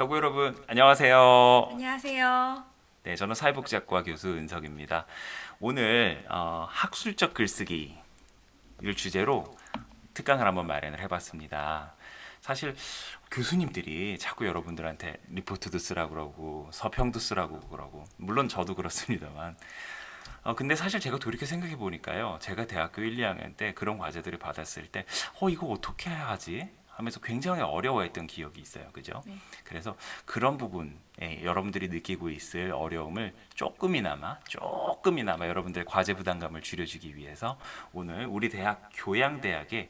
덕후 여러분 안녕하세요. 안녕하세요. 네, 저는 사회복지학과 교수 은석입니다. 오늘 학술적 글쓰기를 주제로 특강을 한번 마련을 해봤습니다. 사실 교수님들이 자꾸 여러분들한테 리포트도 쓰라고 그러고 서평도 쓰라고 그러고 물론 저도 그렇습니다만 근데 사실 제가 돌이켜 생각해 보니까요. 제가 대학교 1, 2학년 때 그런 과제들을 받았을 때 이거 어떻게 해야 하지? 하면서 굉장히 어려워했던 기억이 있어요. 그죠? 네. 그래서 그런 부분에 여러분들이 느끼고 있을 어려움을 조금이나마 여러분들의 과제 부담감을 줄여주기 위해서 오늘 우리 대학 교양대학의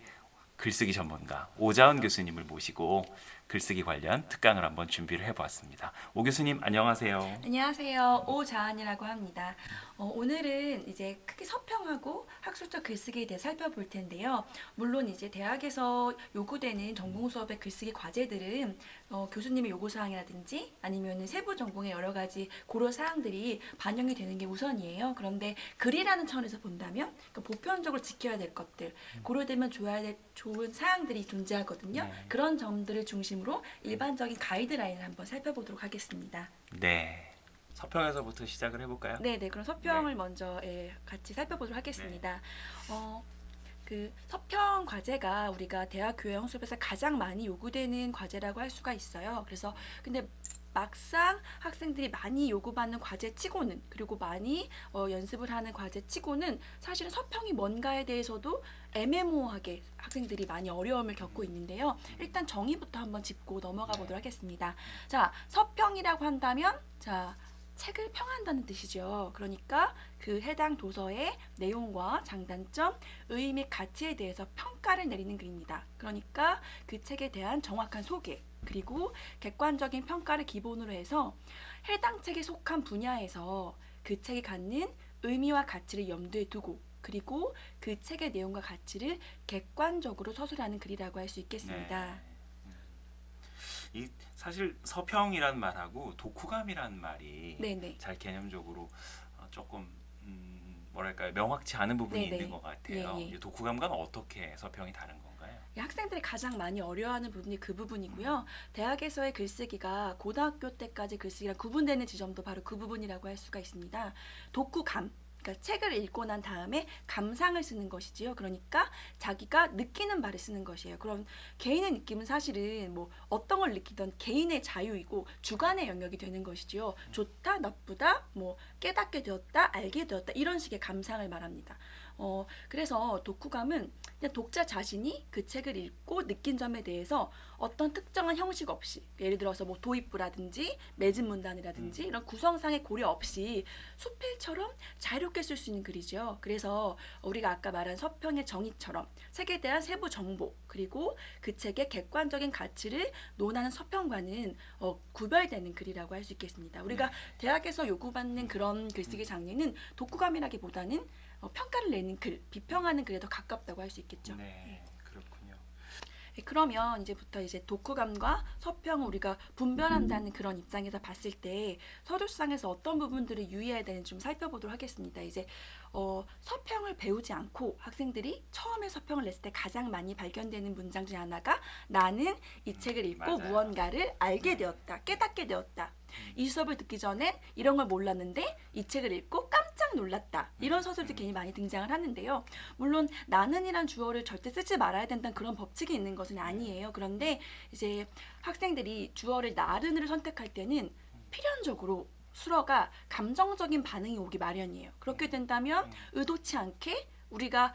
글쓰기 전문가 오자은 교수님을 모시고 글쓰기 관련 특강을 한번 준비를 해보았습니다. 오 교수님 안녕하세요. 안녕하세요. 오자은이라고 합니다. 오늘은 이제 크게 서평하고 학술적 글쓰기에 대해 살펴볼 텐데요. 물론 이제 대학에서 요구되는 전공 수업의 글쓰기 과제들은 교수님의 요구 사항이라든지 아니면 세부 전공의 여러 가지 고려 사항들이 반영이 되는 게 우선이에요. 그런데 글이라는 차원에서 본다면 그러니까 보편적으로 지켜야 될 것들, 고려되면 줘야 될 좋은 사항들이 존재하거든요. 네. 그런 점들을 중심으로 일반적인 가이드라인을 한번 살펴보도록 하겠습니다. 네. 서평에서부터 시작을 해볼까요? 네네, 그럼 서평을 네. 먼저 같이 살펴보도록 하겠습니다. 그 서평 과제가 우리가 대학 교양 수업에서 가장 많이 요구되는 과제라고 할 수가 있어요. 그래서 근데 막상 학생들이 많이 요구받는 과제치고는 그리고 많이 연습을 하는 과제치고는 사실은 서평이 뭔가에 대해서도 애매모호하게 학생들이 많이 어려움을 겪고 있는데요. 일단 정의부터 한번 짚고 넘어가 보도록 하겠습니다. 자, 서평이라고 한다면 자, 책을 평한다는 뜻이죠. 그러니까 그 해당 도서의 내용과 장단점, 의의 및 가치에 대해서 평가를 내리는 글입니다. 그러니까 그 책에 대한 정확한 소개, 그리고 객관적인 평가를 기본으로 해서 해당 책에 속한 분야에서 그 책이 갖는 의미와 가치를 염두에 두고 그리고 그 책의 내용과 가치를 객관적으로 서술하는 글이라고 할 수 있겠습니다. 네. 이 사실 서평이란 말하고 독후감이란 말이 네네. 잘 개념적으로 조금 뭐랄까요 명확치 않은 부분이 네네. 있는 것 같아요. 예, 예. 이 독후감과는 어떻게 서평이 다른 건가요? 학생들이 가장 많이 어려워하는 부분이 그 부분이고요. 대학에서의 글쓰기가 고등학교 때까지 글쓰기랑 구분되는 지점도 바로 그 부분이라고 할 수가 있습니다. 독후감. 그러니까 책을 읽고 난 다음에 감상을 쓰는 것이지요. 그러니까 자기가 느끼는 바를 쓰는 것이에요. 그럼 개인의 느낌은 사실은 뭐 어떤 걸 느끼던 개인의 자유이고 주관의 영역이 되는 것이지요. 좋다, 나쁘다, 뭐 깨닫게 되었다, 알게 되었다 이런 식의 감상을 말합니다. 그래서 독후감은 그냥 독자 자신이 그 책을 읽고 느낀 점에 대해서 어떤 특정한 형식 없이 예를 들어서 뭐 도입부라든지 매진 문단이라든지 이런 구성상의 고려 없이 수필처럼 자유롭게 쓸 수 있는 글이죠. 그래서 우리가 아까 말한 서평의 정의처럼 책에 대한 세부 정보 그리고 그 책의 객관적인 가치를 논하는 서평과는 구별되는 글이라고 할 수 있겠습니다. 우리가 네. 대학에서 요구받는 그런 글쓰기 장르는 독후감이라기보다는 평가를 내는 글, 비평하는 글에 더 가깝다고 할 수 있겠죠. 네, 그렇군요. 그러면 이제부터 이제 독후감과 서평을 우리가 분별한다는 그런 입장에서 봤을 때 서술상에서 어떤 부분들을 유의해야 되는지 좀 살펴보도록 하겠습니다. 이제 서평을 배우지 않고 학생들이 처음에 서평을 냈을 때 가장 많이 발견되는 문장 중 하나가 나는 이 책을 읽고 맞아요. 무언가를 알게 되었다, 깨닫게 되었다. 이 수업을 듣기 전에 이런 걸 몰랐는데 이 책을 읽고 깜짝 놀랐다. 이런 서술들이 굉장히 많이 등장을 하는데요. 물론 나는이란 주어를 절대 쓰지 말아야 된다는 그런 법칙이 있는 것은 아니에요. 그런데 이제 학생들이 주어를 나른을 선택할 때는 필연적으로 수어가 감정적인 반응이 오기 마련이에요. 그렇게 된다면 의도치 않게 우리가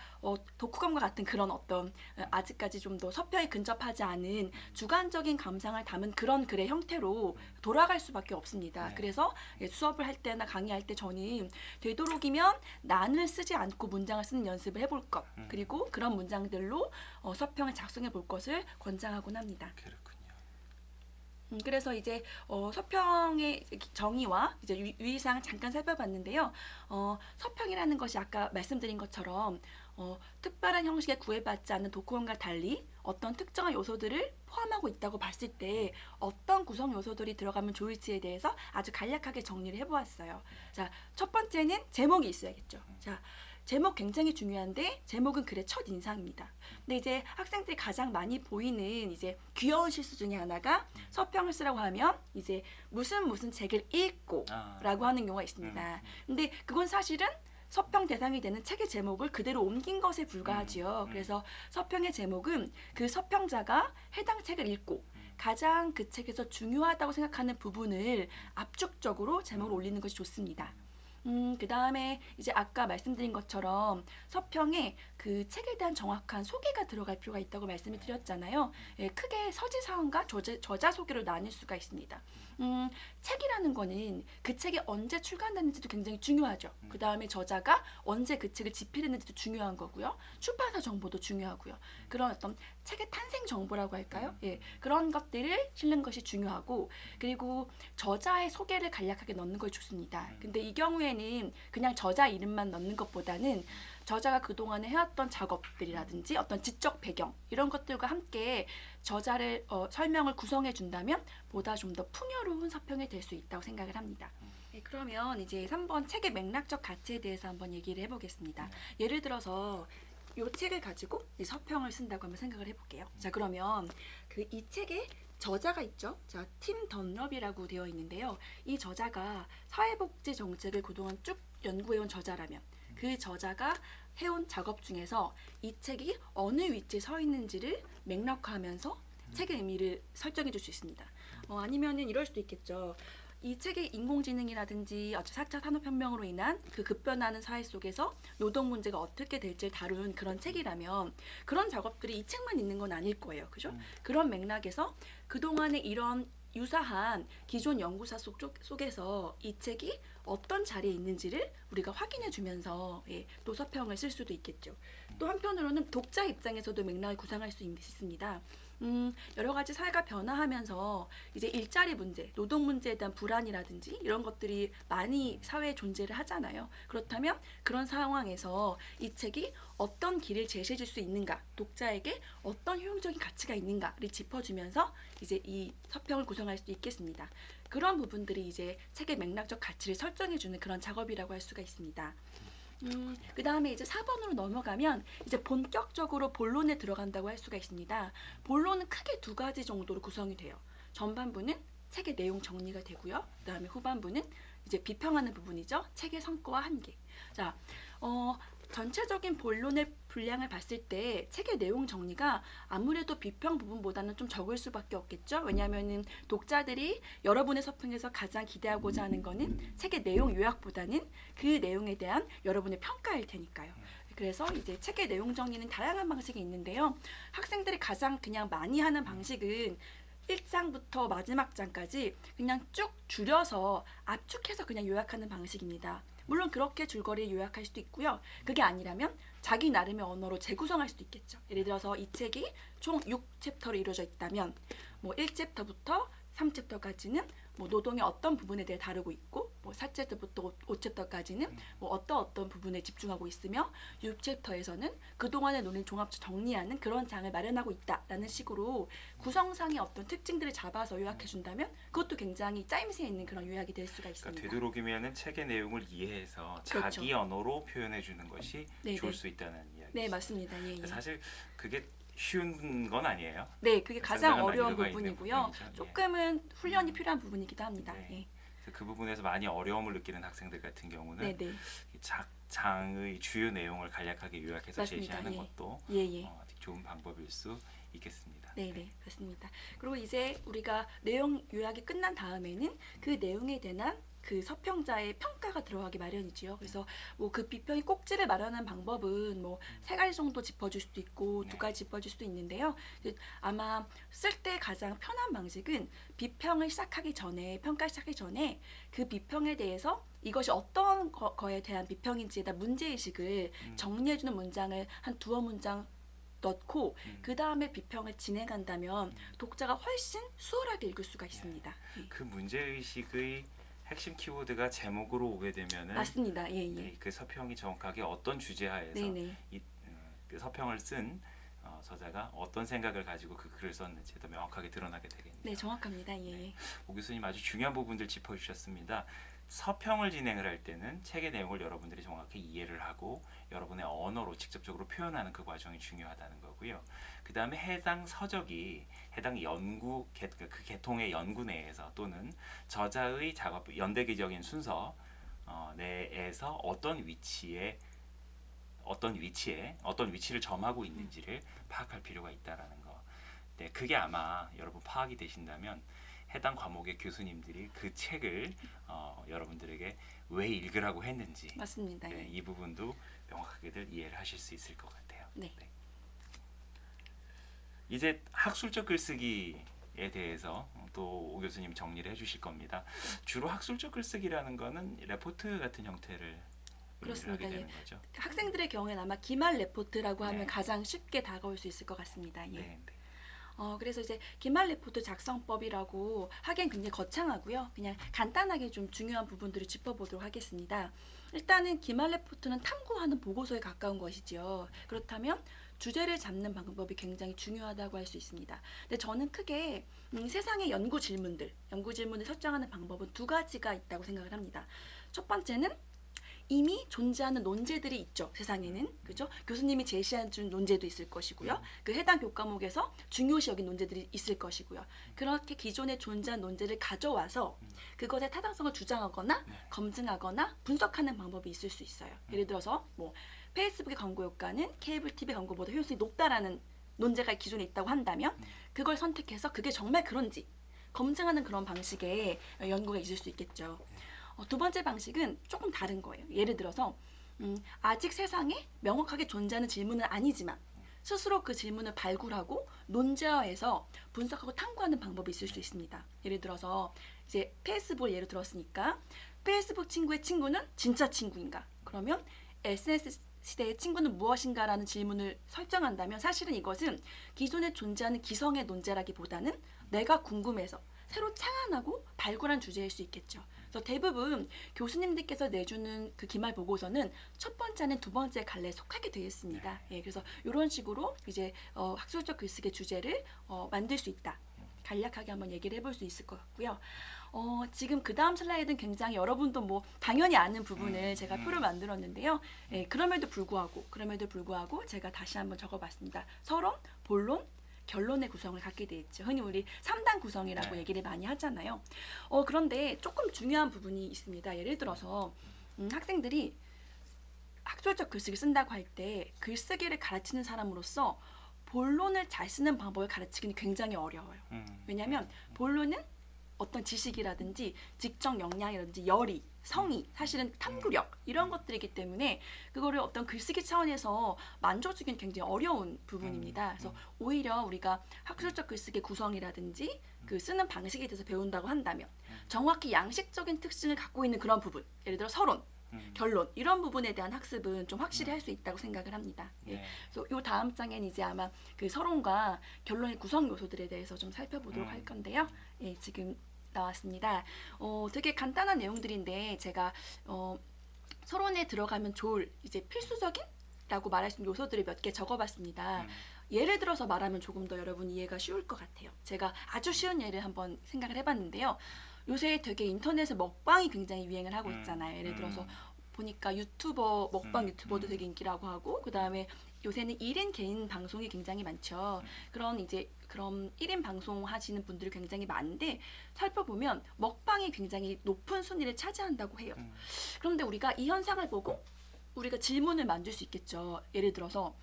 독후감과 같은 그런 어떤 아직까지 좀 더 서평에 근접하지 않은 주관적인 감상을 담은 그런 글의 형태로 돌아갈 수밖에 없습니다. 네. 그래서 수업을 할 때나 강의할 때 저는 되도록이면 난을 쓰지 않고 문장을 쓰는 연습을 해볼 것 그리고 그런 문장들로 서평을 작성해 볼 것을 권장하곤 합니다. 그렇군요. 그래서 이제 서평의 정의와 이제 유의사항을 잠깐 살펴봤는데요. 서평이라는 것이 아까 말씀드린 것처럼 특별한 형식에 구애받지 않는 독후감과 달리 어떤 특정한 요소들을 포함하고 있다고 봤을 때 어떤 구성 요소들이 들어가면 좋을지에 대해서 아주 간략하게 정리를 해보았어요. 자, 첫 번째는 제목이 있어야겠죠. 자, 제목 굉장히 중요한데 제목은 글의 첫 인상입니다. 근데 이제 학생들이 가장 많이 보이는 이제 귀여운 실수 중에 하나가 서평을 쓰라고 하면 이제 무슨 책을 읽고라고 하는 경우가 있습니다. 근데 그건 사실은 서평 대상이 되는 책의 제목을 그대로 옮긴 것에 불과하지요. 그래서 서평의 제목은 그 서평자가 해당 책을 읽고 가장 그 책에서 중요하다고 생각하는 부분을 압축적으로 제목을 올리는 것이 좋습니다. 그 다음에 이제 아까 말씀드린 것처럼 서평에 그 책에 대한 정확한 소개가 들어갈 필요가 있다고 말씀을 드렸잖아요. 예, 크게 서지사항과 저자 소개로 나뉠 수가 있습니다. 책이라는 거는 그 책이 언제 출간됐는지도 굉장히 중요하죠. 그 다음에 저자가 언제 그 책을 집필했는지도 중요한 거고요. 출판사 정보도 중요하고요. 그런 어떤 책의 탄생 정보라고 할까요? 예, 그런 것들을 실는 것이 중요하고, 그리고 저자의 소개를 간략하게 넣는 걸 좋습니다. 근데 이 경우에는 그냥 저자 이름만 넣는 것보다는 저자가 그동안에 해왔던 작업들이라든지 어떤 지적 배경 이런 것들과 함께 저자를 설명을 구성해 준다면 보다 좀 더 풍요로운 서평이 될 수 있다고 생각을 합니다. 네, 그러면 이제 3번 책의 맥락적 가치에 대해서 한번 얘기를 해보겠습니다. 예를 들어서 이 책을 가지고 이 서평을 쓴다고 한번 생각을 해볼게요. 자, 그러면 그 이 책에 저자가 있죠. 자, 팀 던럽이라고 되어 있는데요. 이 저자가 사회복지 정책을 그동안 쭉 연구해온 저자라면 그 저자가 해온 작업 중에서 이 책이 어느 위치에 서 있는지를 맥락화하면서 책의 의미를 설정해 줄 수 있습니다. 아니면은 이럴 수도 있겠죠. 이 책의 인공지능이라든지 4차 산업혁명으로 인한 그 급변하는 사회 속에서 노동 문제가 어떻게 될지를 다룬 그런 책이라면 그런 작업들이 이 책만 있는 건 아닐 거예요. 그죠? 그런 맥락에서 그동안의 이런 유사한 기존 연구사 속에서 이 책이 어떤 자리에 있는지를 우리가 확인해 주면서 또 서평을 쓸 수도 있겠죠. 또 한편으로는 독자 입장에서도 맥락을 구상할 수 있습니다. 여러 가지 사회가 변화하면서 이제 일자리 문제, 노동 문제에 대한 불안이라든지 이런 것들이 많이 사회에 존재를 하잖아요. 그렇다면 그런 상황에서 이 책이 어떤 길을 제시해 줄 수 있는가, 독자에게 어떤 효용적인 가치가 있는가를 짚어주면서 이제 이 서평을 구성할 수 있겠습니다. 그런 부분들이 이제 책의 맥락적 가치를 설정해주는 그런 작업이라고 할 수가 있습니다. 그 다음에 이제 4번으로 넘어가면 이제 본격적으로 본론에 들어간다고 할 수가 있습니다. 본론은 크게 두 가지 정도로 구성이 돼요. 전반부는 책의 내용 정리가 되고요. 그 다음에 후반부는 이제 비평하는 부분이죠. 책의 성과와 한계. 자, 전체적인 본론의 분량을 봤을 때 책의 내용 정리가 아무래도 비평 부분보다는 좀 적을 수밖에 없겠죠. 왜냐하면 독자들이 여러분의 서평에서 가장 기대하고자 하는 거는 책의 내용 요약보다는 그 내용에 대한 여러분의 평가일 테니까요. 그래서 이제 책의 내용 정리는 다양한 방식이 있는데요. 학생들이 가장 그냥 많이 하는 방식은 1장부터 마지막 장까지 그냥 쭉 줄여서 압축해서 그냥 요약하는 방식입니다. 물론 그렇게 줄거리를 요약할 수도 있고요. 그게 아니라면 자기 나름의 언어로 재구성할 수도 있겠죠. 예를 들어서 이 책이 총 6챕터로 이루어져 있다면 뭐 1챕터부터 3챕터까지는 뭐 노동의 어떤 부분에 대해 다루고 있고 뭐 4챕터부터 5챕터까지는 뭐 어떤 부분에 집중하고 있으며 6챕터에서는 그동안의 논의를 종합적으로 정리하는 그런 장을 마련하고 있다라는 식으로 구성상의 어떤 특징들을 잡아서 요약해 준다면 그것도 굉장히 짜임새 있는 그런 요약이 될 수가 있습니다. 그러니까 되도록이면은 책의 내용을 이해해서 그렇죠. 자기 언어로 표현해 주는 것이 네네. 좋을 수 있다는 이야기죠. 네, 맞습니다. 예, 예. 사실 그게 쉬운 건 아니에요. 네, 그게 가장 상당한 어려운 난이도가 있는 부분이고요. 부분이죠. 예. 조금은 훈련이 필요한 부분이기도 합니다. 네. 예. 그래서 그 부분에서 많이 어려움을 느끼는 학생들 같은 경우는 네, 네. 이 장의 주요 내용을 간략하게 요약해서 맞습니다. 제시하는 예. 것도 예, 예. 아주 좋은 방법일 수 있겠습니다. 네, 네, 그렇습니다. 그리고 이제 우리가 내용 요약이 끝난 다음에는 그 내용에 대한 그 서평자의 평가가 들어가기 마련이지요. 그래서 뭐 그 비평의 꼭지를 마련한 방법은 뭐 3가지 정도 짚어줄 수도 있고 네. 2가지 짚어줄 수도 있는데요. 아마 쓸 때 가장 편한 방식은 비평을 시작하기 전에, 평가 시작하기 전에 그 비평에 대해서 이것이 어떤 거에 대한 비평인지에 대한 문제의식을 정리해주는 문장을 한 2문장 넣고 그 다음에 비평을 진행한다면 독자가 훨씬 수월하게 읽을 수가 있습니다. 예. 그 문제의식의 핵심 키워드가 제목으로 오게 되면은 맞습니다. 예, 예. 그 서평이 정확하게 어떤 주제하에서 네네. 그 서평을 쓴 저자가 어떤 생각을 가지고 그 글을 썼는지 더 명확하게 드러나게 되겠네요. 네, 정확합니다. 예, 예. 오 교수님 아주 중요한 부분들 짚어주셨습니다. 서평을 진행을 할 때는 책의 내용을 여러분들이 정확히 이해를 하고 여러분의 언어로 직접적으로 표현하는 그 과정이 중요하다는 거고요. 그 다음에 해당 서적이 해당 연구, 그 계통의 연구 내에서 또는 저자의 작업, 연대기적인 순서 내에서 어떤 위치를 점하고 있는지를 파악할 필요가 있다라는 거. 네, 그게 아마 여러분 파악이 되신다면 해당 과목의 교수님들이 그 책을 여러분들에게 왜 읽으라고 했는지 맞습니다. 네, 예. 이 부분도 명확하게들 이해를 하실 수 있을 것 같아요. 네. 네. 이제 학술적 글쓰기에 대해서 또 오 교수님 정리를 해주실 겁니다. 주로 학술적 글쓰기라는 거는 레포트 같은 형태를 의미를 그렇습니다. 하게 되는 거죠. 학생들의 경우에는 아마 기말 레포트라고 하면 네. 가장 쉽게 다가올 수 있을 것 같습니다. 예. 네, 네. 그래서 이제 기말 레포트 작성법이라고 하기엔 굉장히 거창하고요. 그냥 간단하게 좀 중요한 부분들을 짚어보도록 하겠습니다. 일단은 기말 레포트는 탐구하는 보고서에 가까운 것이죠. 그렇다면 주제를 잡는 방법이 굉장히 중요하다고 할 수 있습니다. 근데 저는 크게 세상의 연구 질문을 설정하는 방법은 두 가지가 있다고 생각을 합니다. 첫 번째는 이미 존재하는 논제들이 있죠. 세상에는. 그죠? 교수님이 제시한 준 논제도 있을 것이고요. 그 해당 교과목에서 중요시 여긴 논제들이 있을 것이고요. 그렇게 기존에 존재한 논제를 가져와서 그것의 타당성을 주장하거나 검증하거나 분석하는 방법이 있을 수 있어요. 예를 들어서 뭐 페이스북의 광고 효과는 케이블 TV 광고보다 효율성이 높다라는 논제가 기존에 있다고 한다면 그걸 선택해서 그게 정말 그런지 검증하는 그런 방식의 연구가 있을 수 있겠죠. 두 번째 방식은 조금 다른 거예요. 예를 들어서 아직 세상에 명확하게 존재하는 질문은 아니지만 스스로 그 질문을 발굴하고 논제화해서 분석하고 탐구하는 방법이 있을 수 있습니다. 예를 들어서 이제 페이스북을 예로 들었으니까 페이스북 친구의 친구는 진짜 친구인가? 그러면 SNS 시대의 친구는 무엇인가라는 질문을 설정한다면 사실은 이것은 기존에 존재하는 기성의 논제라기보다는 내가 궁금해서 새로 창안하고 발굴한 주제일 수 있겠죠. 그래서 대부분 교수님들께서 내주는 그 기말 보고서는 첫 번째는 두 번째 갈래에 속하게 되어 있습니다. 예, 그래서 이런 식으로 이제 학술적 글쓰기 주제를 만들 수 있다. 간략하게 한번 얘기를 해볼 수 있을 것 같고요. 지금 그 다음 슬라이드는 굉장히 여러분도 뭐 당연히 아는 부분을 제가 표를 만들었는데요. 예, 그럼에도 불구하고 제가 다시 한번 적어봤습니다. 서론, 본론, 결론의 구성을 갖게 돼 있죠. 흔히 우리 3단 구성이라고 네. 얘기를 많이 하잖아요. 그런데 조금 중요한 부분이 있습니다. 예를 들어서 학생들이 학술적 글쓰기 쓴다고 할 때 글쓰기를 가르치는 사람으로서 본론을 잘 쓰는 방법을 가르치기는 굉장히 어려워요. 왜냐하면 본론은 어떤 지식이라든지 직접 역량이라든지 열의, 성의, 사실은 탐구력 이런 것들이기 때문에 그거를 어떤 글쓰기 차원에서 만져주기는 굉장히 어려운 부분입니다. 그래서 오히려 우리가 학술적 글쓰기 구성이라든지 그 쓰는 방식에 대해서 배운다고 한다면 정확히 양식적인 특징을 갖고 있는 그런 부분, 예를 들어 서론, 결론 이런 부분에 대한 학습은 좀 확실히 할 수 있다고 생각을 합니다. 예. 네. 그래서 요 다음 장에는 이제 아마 그 서론과 결론의 구성 요소들에 대해서 좀 살펴보도록 할 건데요. 예, 지금 나왔습니다. 되게 간단한 내용들인데 제가 서론에 들어가면 좋을 이제 필수적인라고 말할 수 있는 요소들을 몇 개 적어봤습니다. 예를 들어서 말하면 조금 더 여러분 이해가 쉬울 것 같아요. 제가 아주 쉬운 예를 한번 생각을 해봤는데요. 요새 되게 인터넷에 먹방이 굉장히 유행을 하고 있잖아요. 예를 들어서 보니까 먹방 유튜버도 되게 인기라고 하고, 그 다음에 요새는 1인 개인 방송이 굉장히 많죠. 그런 1인 방송 하시는 분들이 굉장히 많은데, 살펴보면 먹방이 굉장히 높은 순위를 차지한다고 해요. 그런데 우리가 이 현상을 보고 우리가 질문을 만들 수 있겠죠. 예를 들어서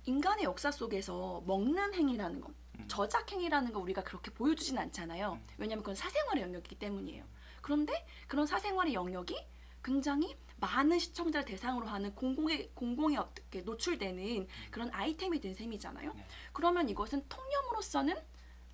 인간의 역사 속에서 먹는 행위라는 건, 저작 행위라는 거 우리가 그렇게 보여주진 않잖아요. 왜냐하면 그건 사생활의 영역이기 때문이에요. 그런데 그런 사생활의 영역이 굉장히 많은 시청자를 대상으로 하는 공공에 어떻게 노출되는 그런 아이템이 된 셈이잖아요. 그러면 이것은 통념으로서는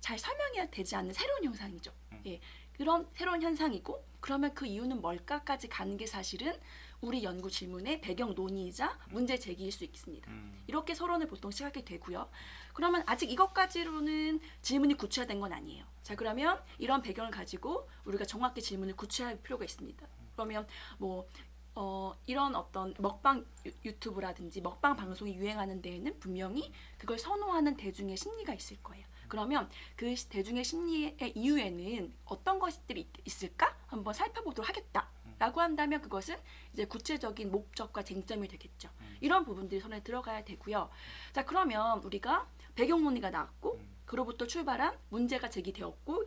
잘 설명해야 되지 않는 새로운 현상이죠. 예, 그런 새로운 현상이고, 그러면 그 이유는 뭘까까지 가는 게 사실은 우리 연구 질문의 배경 논의이자 문제 제기일 수 있습니다. 이렇게 서론을 보통 시작하게 되고요. 그러면 아직 이것까지로는 질문이 구체화된 건 아니에요. 자, 그러면 이런 배경을 가지고 우리가 정확히 질문을 구체화할 필요가 있습니다. 그러면 이런 어떤 먹방 유튜브라든지 먹방 방송이 유행하는 데에는 분명히 그걸 선호하는 대중의 심리가 있을 거예요. 그러면 그 대중의 심리의 이유에는 어떤 것들이 있을까? 한번 살펴보도록 하겠다. 라고 한다면 그것은 이제 구체적인 목적과 쟁점이 되겠죠. 이런 부분들이 손에 들어가야 되고요. 자, 그러면 우리가 배경 논리가 나왔고 그로부터 출발한 문제가 제기되었고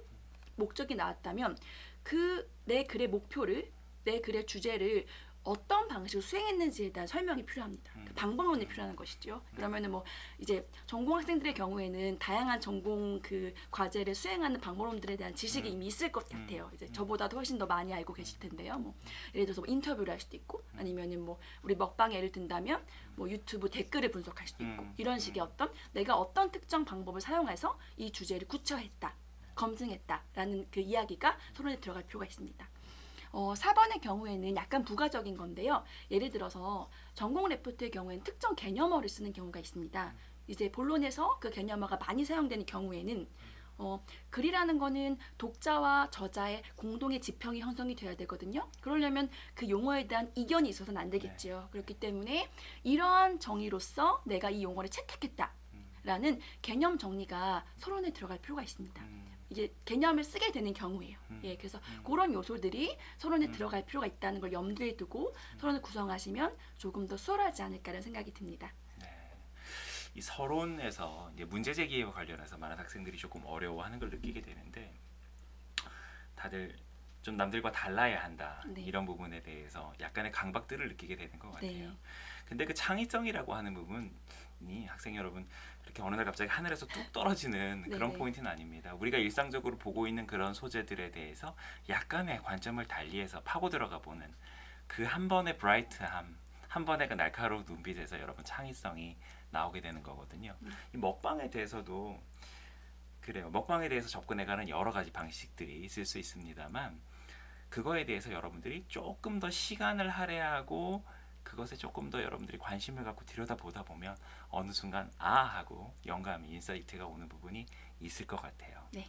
목적이 나왔다면 그 내 글의 목표를 내 글의 주제를 어떤 방식으로 수행했는지에 대한 설명이 필요합니다. 그 방법론이 필요한 것이죠. 그러면은 뭐 이제 전공 학생들의 경우에는 다양한 전공 그 과제를 수행하는 방법론들에 대한 지식이 이미 있을 것 같아요. 이제 저보다도 훨씬 더 많이 알고 계실 텐데요. 뭐 예를 들어서 뭐 인터뷰를 할 수도 있고 아니면은 뭐 우리 먹방 예를 든다면 뭐 유튜브 댓글을 분석할 수도 있고 이런 식의 어떤 내가 어떤 특정 방법을 사용해서 이 주제를 구체화했다, 검증했다라는 그 이야기가 토론에 들어갈 필요가 있습니다. 4번의 경우에는 약간 부가적인 건데요. 예를 들어서 전공 레포트의 경우에는 특정 개념어를 쓰는 경우가 있습니다. 이제 본론에서 그 개념어가 많이 사용되는 경우에는 글이라는 거는 독자와 저자의 공동의 지평이 형성이 돼야 되거든요. 그러려면 그 용어에 대한 이견이 있어서는 안 되겠지요. 그렇기 때문에 이러한 정의로서 내가 이 용어를 채택했다라는 개념 정리가 서론에 들어갈 필요가 있습니다. 이게 개념을 쓰게 되는 경우예요. 예, 그래서 그런 요소들이 서론에 들어갈 필요가 있다는 걸 염두에 두고 서론을 구성하시면 조금 더 수월하지 않을까라는 생각이 듭니다. 이 서론에서 이제 문제 제기와 관련해서 많은 학생들이 조금 어려워하는 걸 느끼게 되는데 다들 좀 남들과 달라야 한다 네. 이런 부분에 대해서 약간의 강박들을 느끼게 되는 것 같아요. 네. 근데 그 창의성이라고 하는 부분이 학생 여러분 이렇게 어느 날 갑자기 하늘에서 뚝 떨어지는 그런 네네. 포인트는 아닙니다. 우리가 일상적으로 보고 있는 그런 소재들에 대해서 약간의 관점을 달리해서 파고 들어가 보는 그 한 번의 브라이트함, 한 번의 그 날카로운 눈빛에서 여러분 창의성이 나오게 되는 거거든요. 이 먹방에 대해서도 그래요. 먹방에 대해서 접근해가는 여러 가지 방식들이 있을 수 있습니다만 그거에 대해서 여러분들이 조금 더 시간을 할애하고 그것에 조금 더 여러분들이 관심을 갖고 들여다보다 보면 어느 순간 아 하고 영감이 인사이트가 오는 부분이 있을 것 같아요. 네.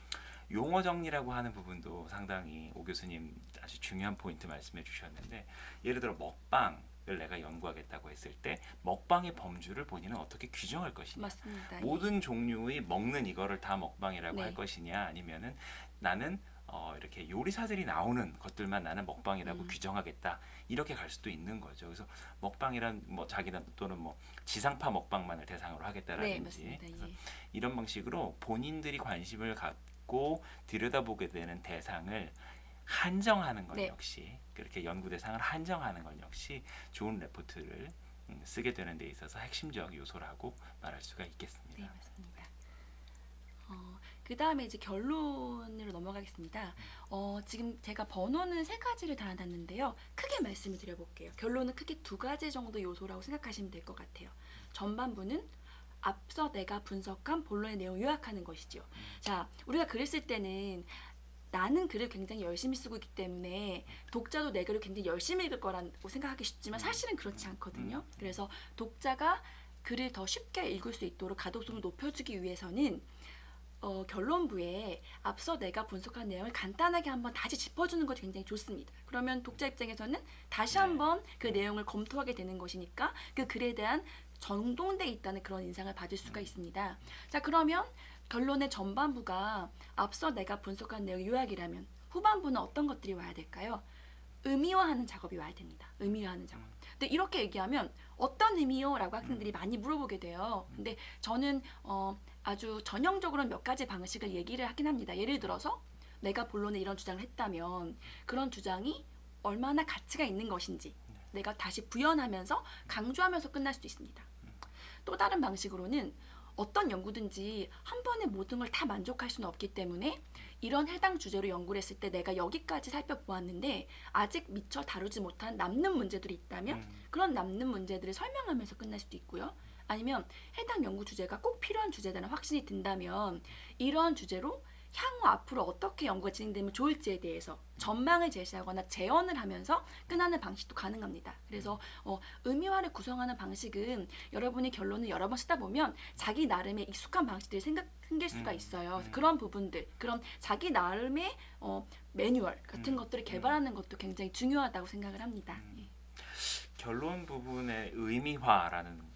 용어 정리라고 하는 부분도 상당히 오 교수님 아주 중요한 포인트 말씀해 주셨는데 예를 들어 먹방을 내가 연구하겠다고 했을 때 먹방의 범주를 본인은 어떻게 규정할 것이냐. 맞습니다. 모든 종류의 먹는 이거를 다 먹방이라고 네. 할 것이냐 아니면은 나는 이렇게 요리사들이 나오는 것들만 나는 먹방이라고 규정하겠다 이렇게 갈 수도 있는 거죠. 그래서 먹방이란 뭐 자기는 또는 뭐 지상파 먹방만을 대상으로 네, 하겠다라든지 맞습니다. 그래서 예. 이런 방식으로 본인들이 관심을 갖고 들여다보게 되는 대상을 한정하는 것 네. 역시 그렇게 연구 대상을 한정하는 것 역시 좋은 레포트를 쓰게 되는 데 있어서 핵심적 요소라고 말할 수가 있겠습니다. 네, 맞습니다. 그 다음에 이제 결론으로 넘어가겠습니다. 지금 제가 번호는 3가지를 달아놨는데요. 크게 말씀을 드려볼게요. 결론은 크게 2가지 정도 요소라고 생각하시면 될 것 같아요. 전반부는 앞서 내가 분석한 본론의 내용을 요약하는 것이죠. 자, 우리가 글을 쓸 때는 나는 글을 굉장히 열심히 쓰고 있기 때문에 독자도 내 글을 굉장히 열심히 읽을 거라고 생각하기 쉽지만 사실은 그렇지 않거든요. 그래서 독자가 글을 더 쉽게 읽을 수 있도록 가독성을 높여주기 위해서는 결론부에 앞서 내가 분석한 내용을 간단하게 한번 다시 짚어주는 것이 굉장히 좋습니다. 그러면 독자 입장에서는 다시 한번 그 내용을 검토하게 되는 것이니까 그 글에 대한 정돈돼 있다는 그런 인상을 받을 수가 있습니다. 자, 그러면 결론의 전반부가 앞서 내가 분석한 내용의 요약이라면 후반부는 어떤 것들이 와야 될까요? 의미화하는 작업이 와야 됩니다. 의미화하는 작업. 근데 이렇게 얘기하면 어떤 의미요? 라고 학생들이 많이 물어보게 돼요. 근데 저는 아주 전형적으로 몇 가지 방식을 얘기를 하긴 합니다. 예를 들어서 내가 본론에 이런 주장을 했다면 그런 주장이 얼마나 가치가 있는 것인지 내가 다시 부연하면서 강조하면서 끝날 수도 있습니다. 또 다른 방식으로는 어떤 연구든지 한 번에 모든 걸 다 만족할 수는 없기 때문에 이런 해당 주제로 연구를 했을 때 내가 여기까지 살펴보았는데 아직 미처 다루지 못한 남는 문제들이 있다면 그런 남는 문제들을 설명하면서 끝날 수도 있고요. 아니면 해당 연구 주제가 꼭 필요한 주제다는 확신이 든다면 이러한 주제로 향후 앞으로 어떻게 연구가 진행되면 좋을지에 대해서 전망을 제시하거나 재현을 하면서 끝나는 방식도 가능합니다. 그래서 의미화를 구성하는 방식은 여러분이 결론을 여러 번 쓰다 보면 자기 나름의 익숙한 방식들이 생길 수가 있어요. 그런 부분들, 그런 자기 나름의 매뉴얼 같은 것들을 개발하는 것도 굉장히 중요하다고 생각을 합니다. 예. 결론 부분의 의미화라는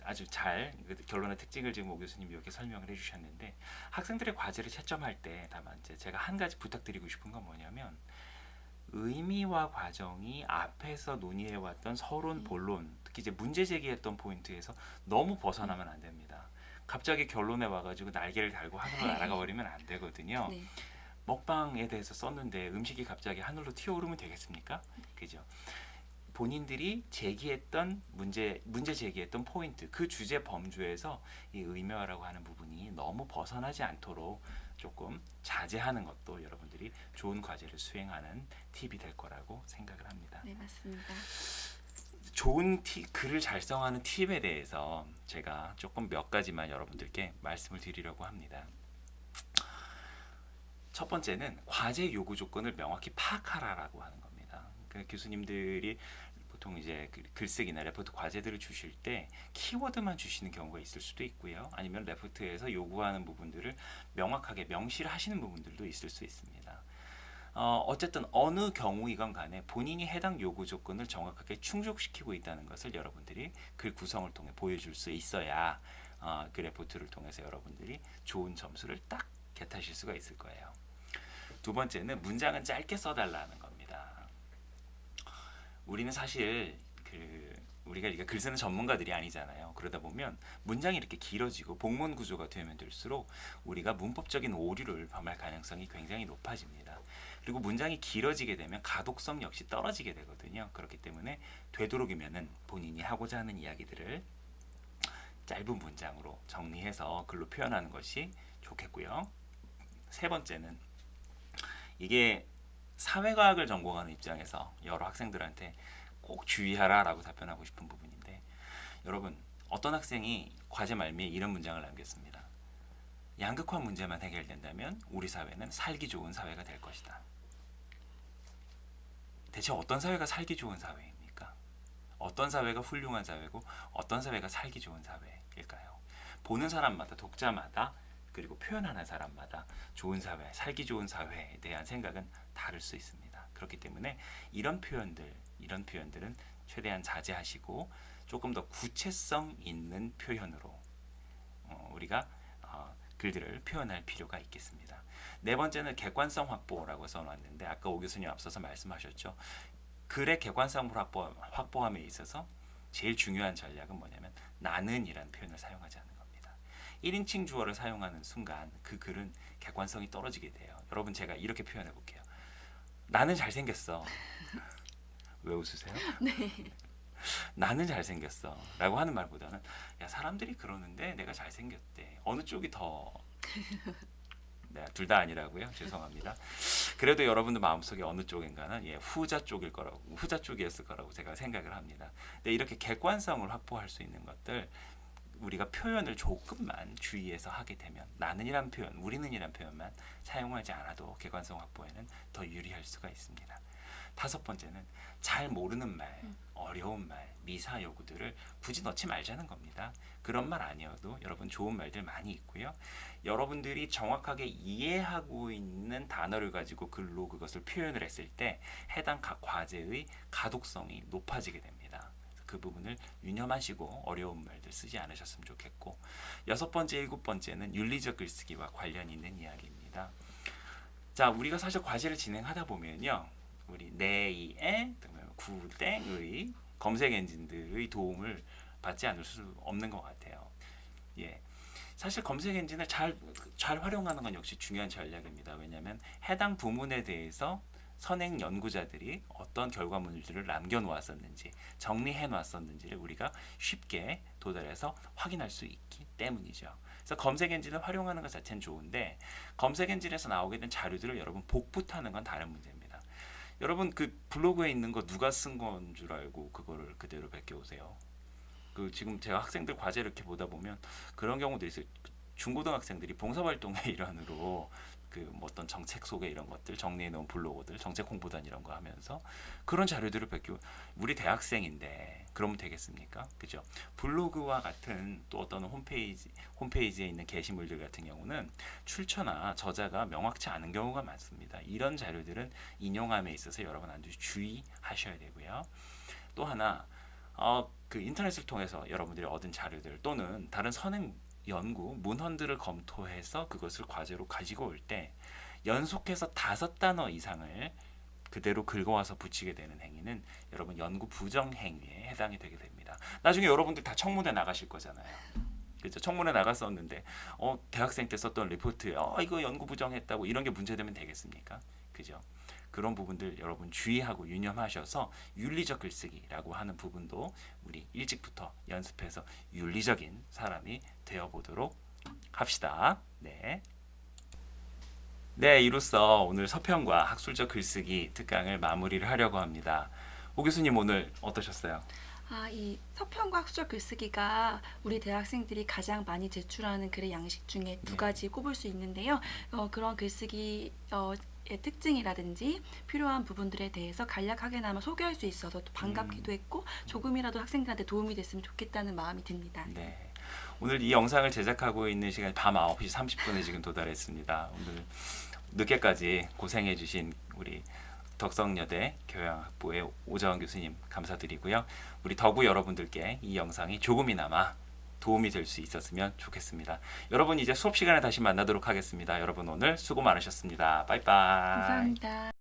아주 잘 결론의 특징을 지금 오 교수님이 이렇게 설명을 해주셨는데 학생들의 과제를 채점할 때 다만 이제 제가 한 가지 부탁드리고 싶은 건 뭐냐면 의미와 과정이 앞에서 논의해왔던 서론, 본론, 특히 이제 문제 제기했던 포인트에서 너무 벗어나면 안 됩니다. 갑자기 결론에 와가지고 날개를 달고 하늘로 날아가 버리면 안 되거든요. 네. 먹방에 대해서 썼는데 음식이 갑자기 하늘로 튀어오르면 되겠습니까? 그죠? 본인들이 제기했던 문제 제기했던 포인트, 그 주제 범주에서 이 의묘화라고 하는 부분이 너무 벗어나지 않도록 조금 자제하는 것도 여러분들이 좋은 과제를 수행하는 팁이 될 거라고 생각을 합니다. 네, 맞습니다. 좋은 글을 잘 써가는 팁에 대해서 제가 조금 몇 가지만 여러분들께 말씀을 드리려고 합니다. 첫 번째는 과제 요구 조건을 명확히 파악하라라고 하는 겁니다. 그 교수님들이 보통 이제 글쓰기나 레포트 과제들을 주실 때 키워드만 주시는 경우가 있을 수도 있고요. 아니면 레포트에서 요구하는 부분들을 명확하게 명시하시는 부분들도 있을 수 있습니다. 어쨌든 어느 경우이건 간에 본인이 해당 요구 조건을 정확하게 충족시키고 있다는 것을 여러분들이 글 구성을 통해 보여줄 수 있어야 그 레포트를 통해서 여러분들이 좋은 점수를 딱 겟하실 수가 있을 거예요. 두 번째는 문장은 짧게 써달라는 겁니다. 우리는 사실 우리가 글 쓰는 전문가들이 아니잖아요. 그러다 보면 문장이 이렇게 길어지고 복문 구조가 되면 될수록 우리가 문법적인 오류를 범할 가능성이 굉장히 높아집니다. 그리고 문장이 길어지게 되면 가독성 역시 떨어지게 되거든요. 그렇기 때문에 되도록이면은 본인이 하고자 하는 이야기들을 짧은 문장으로 정리해서 글로 표현하는 것이 좋겠고요. 세 번째는 이게 사회과학을 전공하는 입장에서 여러 학생들한테 꼭 주의하라라고 답변하고 싶은 부분인데, 여러분 어떤 학생이 과제 말미에 이런 문장을 남겼습니다. 양극화 문제만 해결된다면 우리 사회는 살기 좋은 사회가 될 것이다. 대체 어떤 사회가 살기 좋은 사회입니까? 어떤 사회가 훌륭한 사회고 어떤 사회가 살기 좋은 사회일까요? 보는 사람마다, 독자마다, 그리고 표현하는 사람마다 좋은 사회, 살기 좋은 사회에 대한 생각은 다를 수 있습니다. 그렇기 때문에 이런 표현들은 최대한 자제하시고 조금 더 구체성 있는 표현으로 우리가 글들을 표현할 필요가 있겠습니다. 네 번째는 객관성 확보라고 써놨는데, 아까 오 교수님 앞서서 말씀하셨죠. 글의 객관성을 확보함에 있어서 제일 중요한 전략은 뭐냐면 나는이라는 표현을 사용하지 않는 겁니다. 1인칭 주어를 사용하는 순간 그 글은 객관성이 떨어지게 돼요. 여러분, 제가 이렇게 표현해 볼게요. 나는 잘생겼어. 왜 웃으세요? 나는 잘생겼어 라고 하는 말보다는 야, 사람들이 그러는데 내가 잘생겼대. 어느 쪽이 더 네, 둘 다 아니라고요? 죄송합니다. 그래도 여러분들 마음속에 어느 쪽인가는 후자 쪽이었을 거라고 제가 생각을 합니다. 근데 이렇게 객관성을 확보할 수 있는 것들, 우리가 표현을 조금만 주의해서 하게 되면 나는이란 표현, 우리는이란 표현만 사용하지 않아도 객관성 확보에는 더 유리할 수가 있습니다. 다섯 번째는 잘 모르는 말, 어려운 말, 미사 요구들을 굳이 넣지 말자는 겁니다. 그런 말 아니어도 여러분 좋은 말들 많이 있고요. 여러분들이 정확하게 이해하고 있는 단어를 가지고 글로 그것을 표현을 했을 때 해당 각 과제의 가독성이 높아지게 됩니다. 그 부분을 유념하시고 어려운 말들 쓰지 않으셨으면 좋겠고, 여섯 번째, 일곱 번째는 윤리적 글쓰기와 관련 있는 이야기입니다. 자, 우리가 사실 과제를 진행하다 보면요, 우리 내의, 구땡의 검색 엔진들의 도움을 받지 않을 수 없는 것 같아요. 사실 검색 엔진을 잘 활용하는 건 역시 중요한 전략입니다. 왜냐하면 해당 부문에 대해서 선행 연구자들이 어떤 결과물들을 남겨놓았었는지, 정리해놨었는지를 우리가 쉽게 도달해서 확인할 수 있기 때문이죠. 그래서 검색 엔진을 활용하는 것 자체는 좋은데, 검색 엔진에서 나오게 된 자료들을 여러분 복붙하는 건 다른 문제입니다. 여러분, 그 블로그에 있는 거 누가 쓴 건 줄 알고 그거를 그대로 베껴오세요. 지금 제가 학생들 과제 이렇게 보다 보면 그런 경우도 있어요. 중고등학생들이 봉사활동의 일환으로 어떤 정책 소개 이런 것들 정리해 놓은 블로그들, 정책 홍보단 이런 거 하면서 그런 자료들을 우리 대학생인데 그러면 되겠습니까? 그죠? 블로그와 같은 또 어떤 홈페이지에 있는 게시물들 같은 경우는 출처나 저자가 명확치 않은 경우가 많습니다. 이런 자료들은 인용함에 있어서 여러분 아주 주의하셔야 되고요. 또 하나, 인터넷을 통해서 여러분들이 얻은 자료들 또는 다른 선행 연구 문헌들을 검토해서 그것을 과제로 가지고 올 때 연속해서 5단어 이상을 그대로 긁어와서 붙이게 되는 행위는 여러분 연구 부정 행위에 해당이 되게 됩니다. 나중에 여러분들 다 청문회 나가실 거잖아요. 그죠? 청문회 나갔었는데 대학생 때 썼던 리포트에 이거 연구 부정했다고 이런 게 문제되면 되겠습니까? 그죠? 그런 부분들 여러분 주의하고 유념하셔서 윤리적 글쓰기라고 하는 부분도 우리 일찍부터 연습해서 윤리적인 사람이 되어보도록 합시다. 네. 네, 이로써 오늘 서평과 학술적 글쓰기 특강을 마무리를 하려고 합니다. 오 교수님 오늘 어떠셨어요? 이 서평과 학술 글쓰기가 우리 대학생들이 가장 많이 제출하는 글의 양식 중에 두 네. 가지 꼽을 수 있는데요. 그런 글쓰기 의 특징이라든지 필요한 부분들에 대해서 간략하게나마 소개할 수 있어서 또 반갑기도 했고 조금이라도 학생들한테 도움이 됐으면 좋겠다는 마음이 듭니다. 네. 오늘 이 영상을 제작하고 있는 시간이 밤 9시 30분에 지금 도달했습니다. 오늘 늦게까지 고생해 주신 우리 덕성여대 교양학부의 오자원 교수님 감사드리고요. 우리 더구 여러분들께 이 영상이 조금이나마 도움이 될 수 있었으면 좋겠습니다. 여러분 이제 수업 시간에 다시 만나도록 하겠습니다. 여러분 오늘 수고 많으셨습니다. 빠이빠이. 감사합니다.